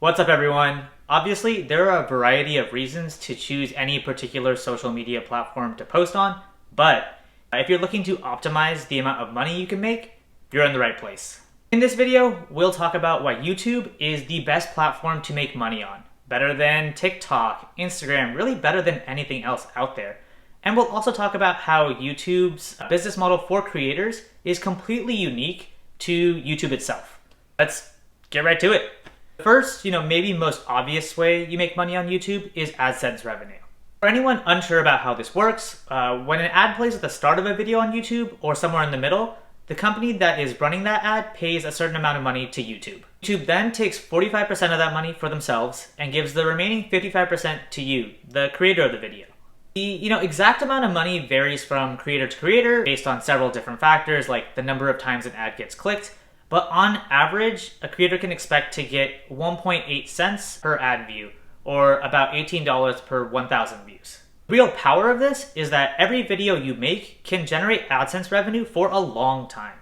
What's up, everyone? Obviously, there are a variety of reasons to choose any particular social media platform to post on, but if you're looking to optimize the amount of money you can make, you're in the right place. In this video, we'll talk about why YouTube is the best platform to make money on, better than TikTok, Instagram, really better than anything else out there. And we'll also talk about how YouTube's business model for creators is completely unique to YouTube itself. Let's get right to it. The first, maybe most obvious way you make money on YouTube is AdSense revenue. For anyone unsure about how this works, when an ad plays at the start of a video on YouTube or somewhere in the middle, the company that is running that ad pays a certain amount of money to YouTube. YouTube then takes 45% of that money for themselves and gives the remaining 55% to you, the creator of the video. The exact amount of money varies from creator to creator based on several different factors like the number of times an ad gets clicked, but on average, a creator can expect to get 1.8 cents per ad view, or about $18 per 1,000 views. The real power of this is that every video you make can generate AdSense revenue for a long time.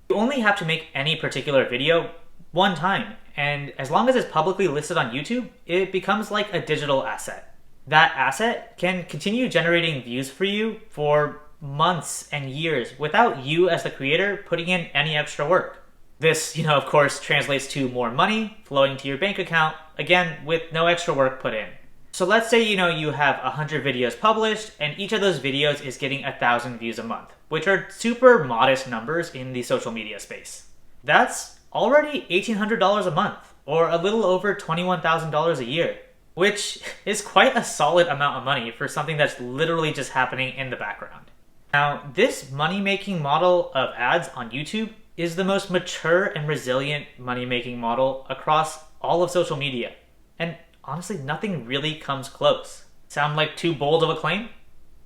You only have to make any particular video one time, and as long as it's publicly listed on YouTube, it becomes like a digital asset. That asset can continue generating views for you for months and years without you as the creator putting in any extra work. This, of course, translates to more money flowing to your bank account, again, with no extra work put in. So let's say, you have 100 videos published and each of those videos is getting 1,000 views a month, which are super modest numbers in the social media space. That's already $1,800 a month, or a little over $21,000 a year, which is quite a solid amount of money for something that's literally just happening in the background. Now, this money-making model of ads on YouTube is the most mature and resilient money-making model across all of social media. And honestly, nothing really comes close. Sound like too bold of a claim?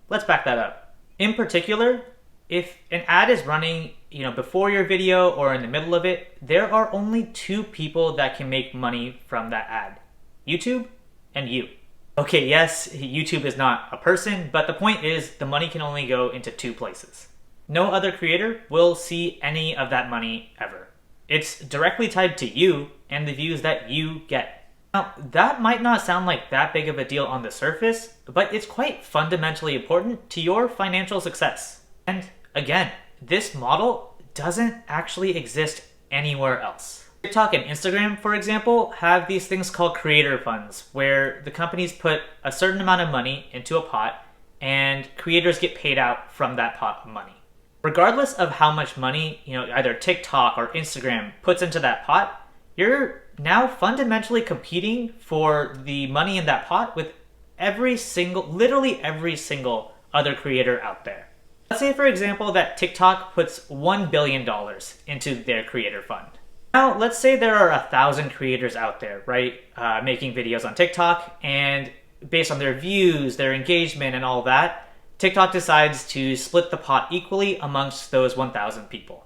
Let's back that up. In particular, if an ad is running, before your video or in the middle of it, there are only two people that can make money from that ad: YouTube and you. Okay, yes, YouTube is not a person, but the point is the money can only go into two places. No other creator will see any of that money ever. It's directly tied to you and the views that you get. Now, that might not sound like that big of a deal on the surface, but it's quite fundamentally important to your financial success. And again, this model doesn't actually exist anywhere else. TikTok and Instagram, for example, have these things called creator funds, where the companies put a certain amount of money into a pot and creators get paid out from that pot of money. Regardless of how much money, either TikTok or Instagram puts into that pot, you're now fundamentally competing for the money in that pot with literally every single other creator out there. Let's say, for example, that TikTok puts $1 billion into their creator fund. Now, let's say there are 1,000 creators out there, right, making videos on TikTok, and based on their views, their engagement, and all that, TikTok decides to split the pot equally amongst those 1,000 people.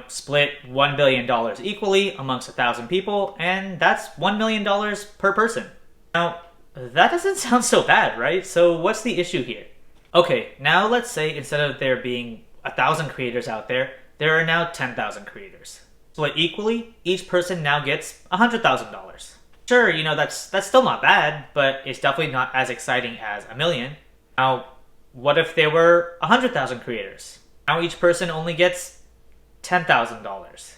Split $1 billion equally amongst 1,000 people, and that's $1 million per person. Now, that doesn't sound so bad, right? So what's the issue here? Okay, now let's say instead of there being 1,000 creators out there, there are now 10,000 creators. Split equally, each person now gets $100,000. Sure, that's still not bad, but it's definitely not as exciting as $1 million. Now, what if there were 100,000 creators? Now each person only gets $10,000.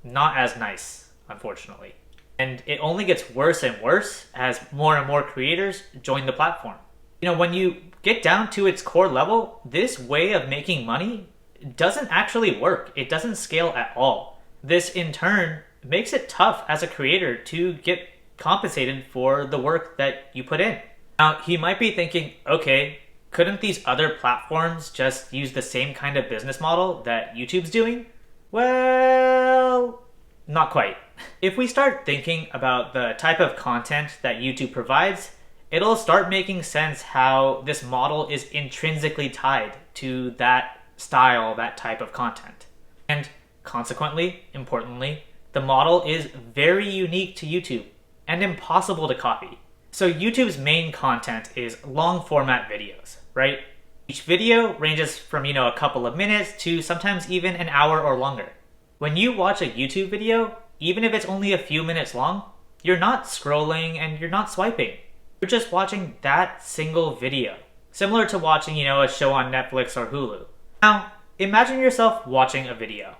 Not as nice, unfortunately. And it only gets worse and worse as more and more creators join the platform. When you get down to its core level, this way of making money doesn't actually work. It doesn't scale at all. This, in turn, makes it tough as a creator to get compensated for the work that you put in. Now, you might be thinking, okay, couldn't these other platforms just use the same kind of business model that YouTube's doing? Well, not quite. If we start thinking about the type of content that YouTube provides, it'll start making sense how this model is intrinsically tied to that style, that type of content. And consequently, importantly, the model is very unique to YouTube and impossible to copy. So YouTube's main content is long format videos, right? Each video ranges from, a couple of minutes to sometimes even an hour or longer. When you watch a YouTube video, even if it's only a few minutes long, you're not scrolling and you're not swiping. You're just watching that single video. Similar to watching, a show on Netflix or Hulu. Now, imagine yourself watching a video.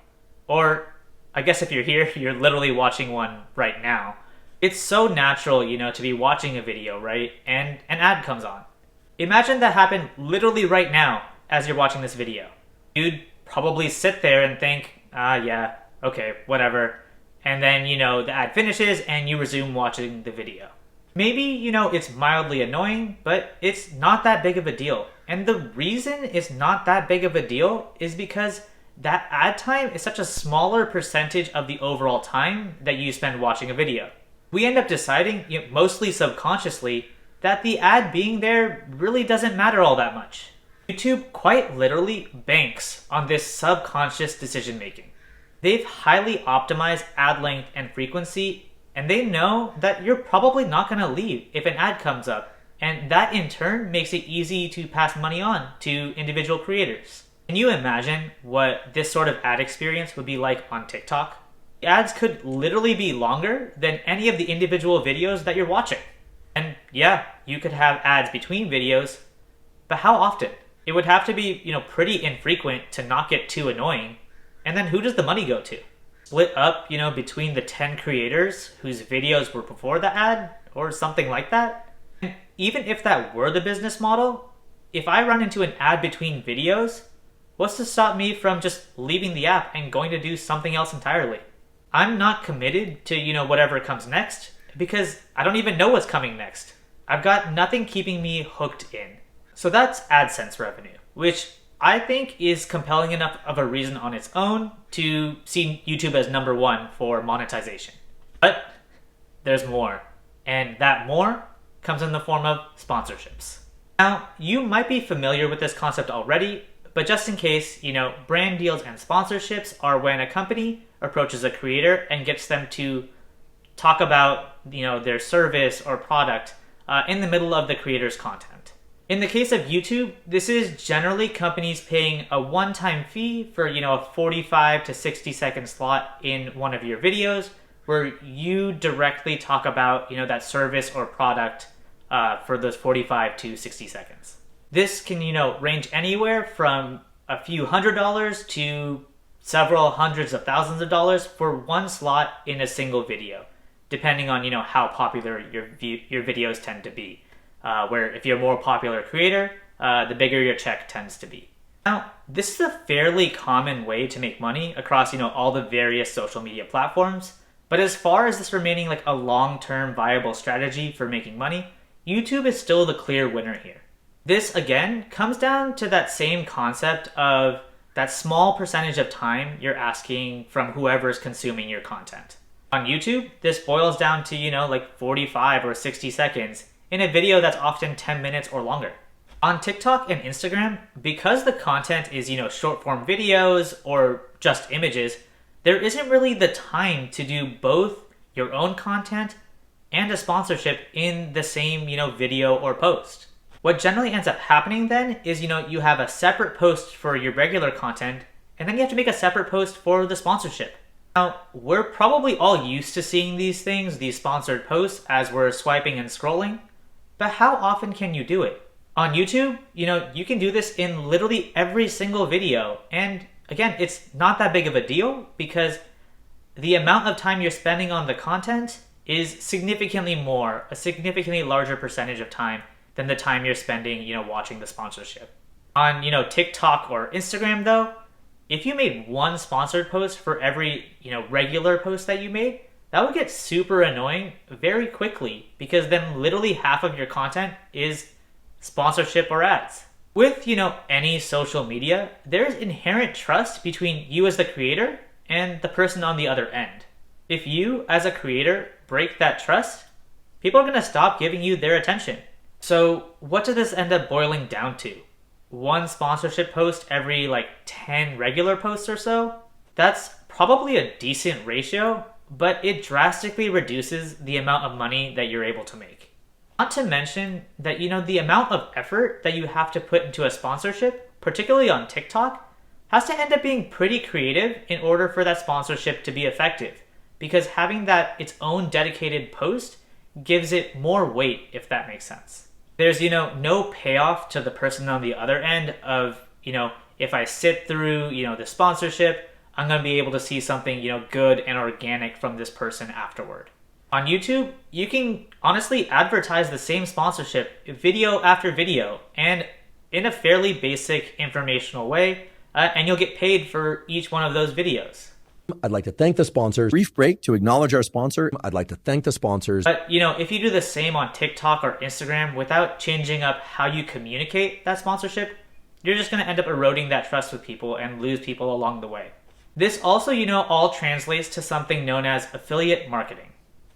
Or, I guess if you're here, you're literally watching one right now. It's so natural, to be watching a video, right? And an ad comes on. Imagine that happened literally right now as you're watching this video. You'd probably sit there and think, yeah, okay, whatever. And then, the ad finishes and you resume watching the video. Maybe, it's mildly annoying, but it's not that big of a deal. And the reason it's not that big of a deal is because that ad time is such a smaller percentage of the overall time that you spend watching a video. We end up deciding, mostly subconsciously, that the ad being there really doesn't matter all that much. YouTube quite literally banks on this subconscious decision making. They've highly optimized ad length and frequency, and they know that you're probably not going to leave if an ad comes up, and that in turn makes it easy to pass money on to individual creators. Can you imagine what this sort of ad experience would be like on TikTok? The ads could literally be longer than any of the individual videos that you're watching. And yeah, you could have ads between videos, but how often? It would have to be, pretty infrequent to not get too annoying. And then who does the money go to? Split up, between the 10 creators whose videos were before the ad or something like that? And even if that were the business model, if I run into an ad between videos, what's to stop me from just leaving the app and going to do something else entirely? I'm not committed to, whatever comes next because I don't even know what's coming next. I've got nothing keeping me hooked in. So that's AdSense revenue, which I think is compelling enough of a reason on its own to see YouTube as number one for monetization. But there's more, and that more comes in the form of sponsorships. Now, you might be familiar with this concept already, but just in case, brand deals and sponsorships are when a company approaches a creator and gets them to talk about, their service or product in the middle of the creator's content. In the case of YouTube, this is generally companies paying a one-time fee for, a 45 to 60 second slot in one of your videos where you directly talk about, that service or product for those 45 to 60 seconds. This can, range anywhere from a few $100s to several hundreds of thousands of dollars for one slot in a single video, depending on, how popular your videos tend to be. Where if you're a more popular creator, the bigger your check tends to be. Now, this is a fairly common way to make money across, all the various social media platforms. But as far as this remaining like a long-term viable strategy for making money, YouTube is still the clear winner here. This, again, comes down to that same concept of that small percentage of time you're asking from whoever's consuming your content. On YouTube, this boils down to, like 45 or 60 seconds in a video that's often 10 minutes or longer. On TikTok and Instagram, because the content is, short form videos or just images, there isn't really the time to do both your own content and a sponsorship in the same, video or post. What generally ends up happening then is, you have a separate post for your regular content, and then you have to make a separate post for the sponsorship. Now, we're probably all used to seeing these things, these sponsored posts, as we're swiping and scrolling, but how often can you do it? On YouTube, you can do this in literally every single video, and again, it's not that big of a deal because the amount of time you're spending on the content is significantly more, a significantly larger percentage of time than the time you're spending, watching the sponsorship. On, TikTok or Instagram though, if you made one sponsored post for every, regular post that you made, that would get super annoying very quickly because then literally half of your content is sponsorship or ads. With, any social media, there's inherent trust between you as the creator and the person on the other end. If you, as a creator, break that trust, people are going to stop giving you their attention. So what does this end up boiling down to? One sponsorship post every 10 regular posts or so? That's probably a decent ratio, but it drastically reduces the amount of money that you're able to make. Not to mention that, the amount of effort that you have to put into a sponsorship, particularly on TikTok, has to end up being pretty creative in order for that sponsorship to be effective. because having that its own dedicated post gives it more weight, if that makes sense. There's, no payoff to the person on the other end of, if I sit through, the sponsorship, I'm going to be able to see something, good and organic from this person afterward. On YouTube, you can honestly advertise the same sponsorship video after video and in a fairly basic informational way, and you'll get paid for each one of those videos. I'd like to thank the sponsors. Brief break to acknowledge our sponsor. I'd like to thank the sponsors. But, if you do the same on TikTok or Instagram without changing up how you communicate that sponsorship, you're just going to end up eroding that trust with people and lose people along the way. This also, all translates to something known as affiliate marketing.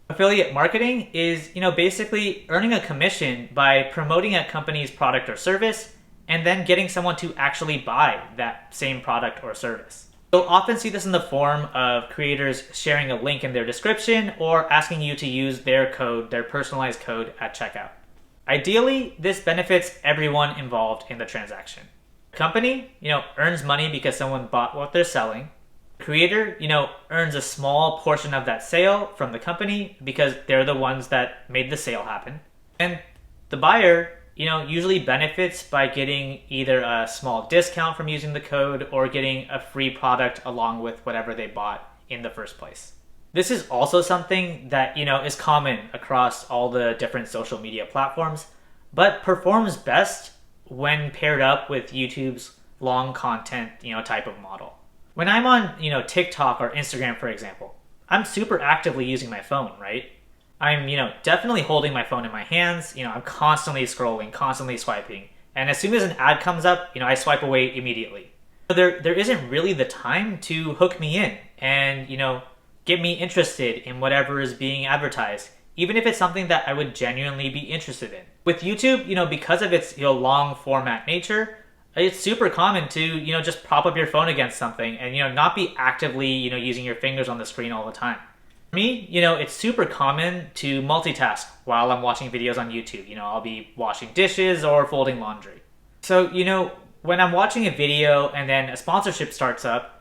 Affiliate marketing is, basically earning a commission by promoting a company's product or service and then getting someone to actually buy that same product or service. You'll often see this in the form of creators sharing a link in their description or asking you to use their code, their personalized code at checkout. Ideally, this benefits everyone involved in the transaction. The company, earns money because someone bought what they're selling. Creator, earns a small portion of that sale from the company because they're the ones that made the sale happen. And the buyer, usually benefits by getting either a small discount from using the code or getting a free product along with whatever they bought in the first place. This is also something that, is common across all the different social media platforms, but performs best when paired up with YouTube's long content, type of model. When I'm on, TikTok or Instagram, for example, I'm super actively using my phone, right? I'm, definitely holding my phone in my hands. I'm constantly scrolling, constantly swiping. And as soon as an ad comes up, I swipe away immediately. There isn't really the time to hook me in and, get me interested in whatever is being advertised, even if it's something that I would genuinely be interested in. With YouTube, because of its, long format nature, it's super common to, just prop up your phone against something and, not be actively, using your fingers on the screen all the time. For me, it's super common to multitask while I'm watching videos on YouTube. I'll be washing dishes or folding laundry. So, when I'm watching a video and then a sponsorship starts up,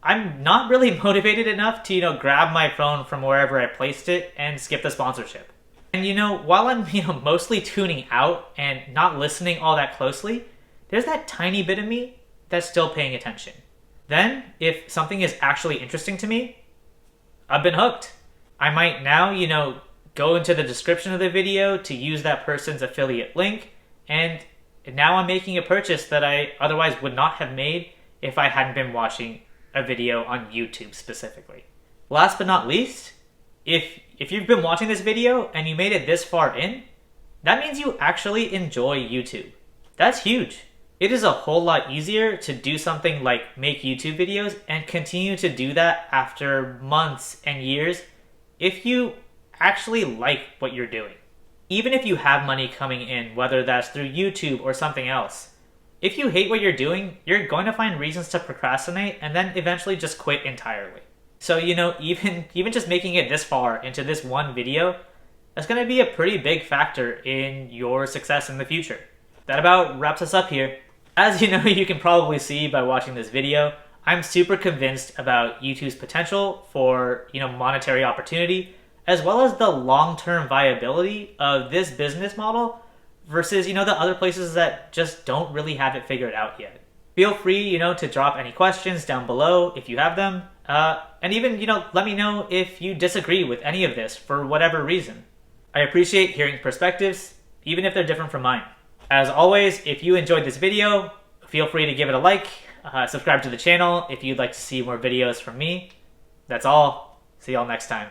I'm not really motivated enough to, grab my phone from wherever I placed it and skip the sponsorship. And, while I'm, mostly tuning out and not listening all that closely, there's that tiny bit of me that's still paying attention. Then, if something is actually interesting to me, I've been hooked. I might now, go into the description of the video to use that person's affiliate link, and now I'm making a purchase that I otherwise would not have made if I hadn't been watching a video on YouTube specifically. Last but not least, if you've been watching this video and you made it this far in, that means you actually enjoy YouTube. That's huge. It is a whole lot easier to do something like make YouTube videos and continue to do that after months and years if you actually like what you're doing. Even if you have money coming in, whether that's through YouTube or something else, if you hate what you're doing, you're going to find reasons to procrastinate and then eventually just quit entirely. So, even just making it this far into this one video, that's going to be a pretty big factor in your success in the future. That about wraps us up here. As you can probably see by watching this video, I'm super convinced about YouTube's potential for, monetary opportunity, as well as the long-term viability of this business model versus, the other places that just don't really have it figured out yet. Feel free, to drop any questions down below if you have them, and even, let me know if you disagree with any of this for whatever reason. I appreciate hearing perspectives, even if they're different from mine. As always, if you enjoyed this video, feel free to give it a like, subscribe to the channel if you'd like to see more videos from me. That's all. See y'all next time.